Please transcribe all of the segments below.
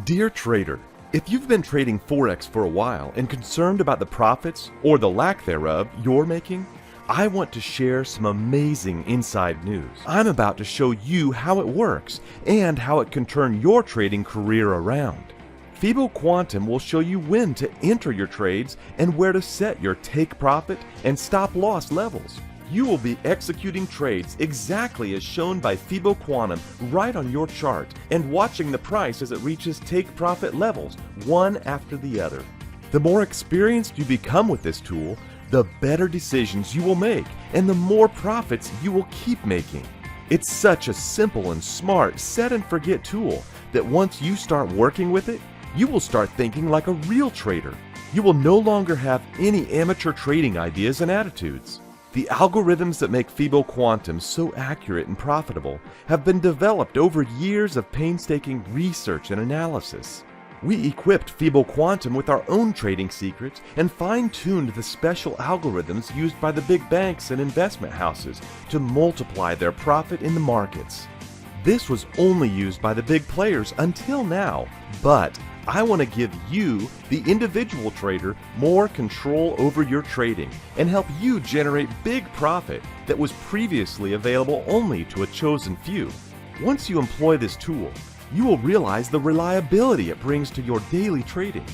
Dear trader, if you've been trading Forex for a while and concerned about the profits, or the lack thereof, you're making, I want to share some amazing inside news. I'm about to show you how it works and how it can turn your trading career around. Fibo Quantum will show you when to enter your trades and where to set your take profit and stop loss levels. You will be executing trades exactly as shown by Fibo Quantum right on your chart and watching the price as it reaches take profit levels, one after the other. The more experienced you become with this tool, the better decisions you will make and the more profits you will keep making. It's such a simple and smart set and forget tool that once you start working with it, you will start thinking like a real trader. You will no longer have any amateur trading ideas and attitudes. The algorithms that make Fibo Quantum so accurate and profitable have been developed over years of painstaking research and analysis. We equipped Fibo Quantum with our own trading secrets and fine-tuned the special algorithms used by the big banks and investment houses to multiply their profit in the markets. This was only used by the big players until now, but I want to give you, the individual trader, more control over your trading and help you generate big profit that was previously available only to a chosen few. Once you employ this tool, you will realize the reliability it brings to your daily trading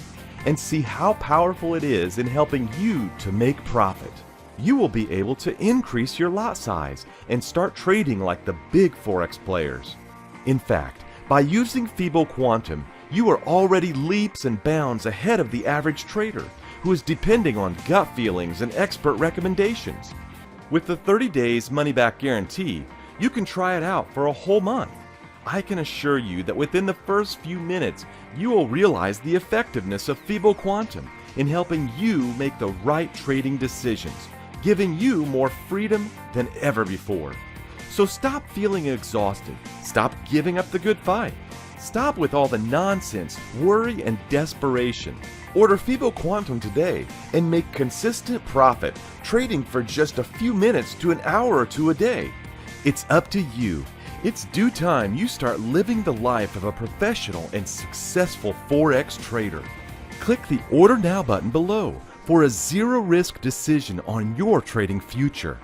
and see how powerful it is in helping you to make profit. You will be able to increase your lot size and start trading like the big Forex players. In fact, by using Fibo Quantum, you are already leaps and bounds ahead of the average trader who is depending on gut feelings and expert recommendations. With the 30 days money-back guarantee, you can try it out for a whole month. I can assure you that within the first few minutes, you will realize the effectiveness of Fibo Quantum in helping you make the right trading decisions, giving you more freedom than ever before. So stop feeling exhausted. Stop giving up the good fight. Stop with all the nonsense, worry, and desperation. Order Fibo Quantum today and make consistent profit trading for just a few minutes to an hour or two a day. It's up to you. It's due time you start living the life of a professional and successful Forex trader. Click the Order Now button below for a zero-risk decision on your trading future.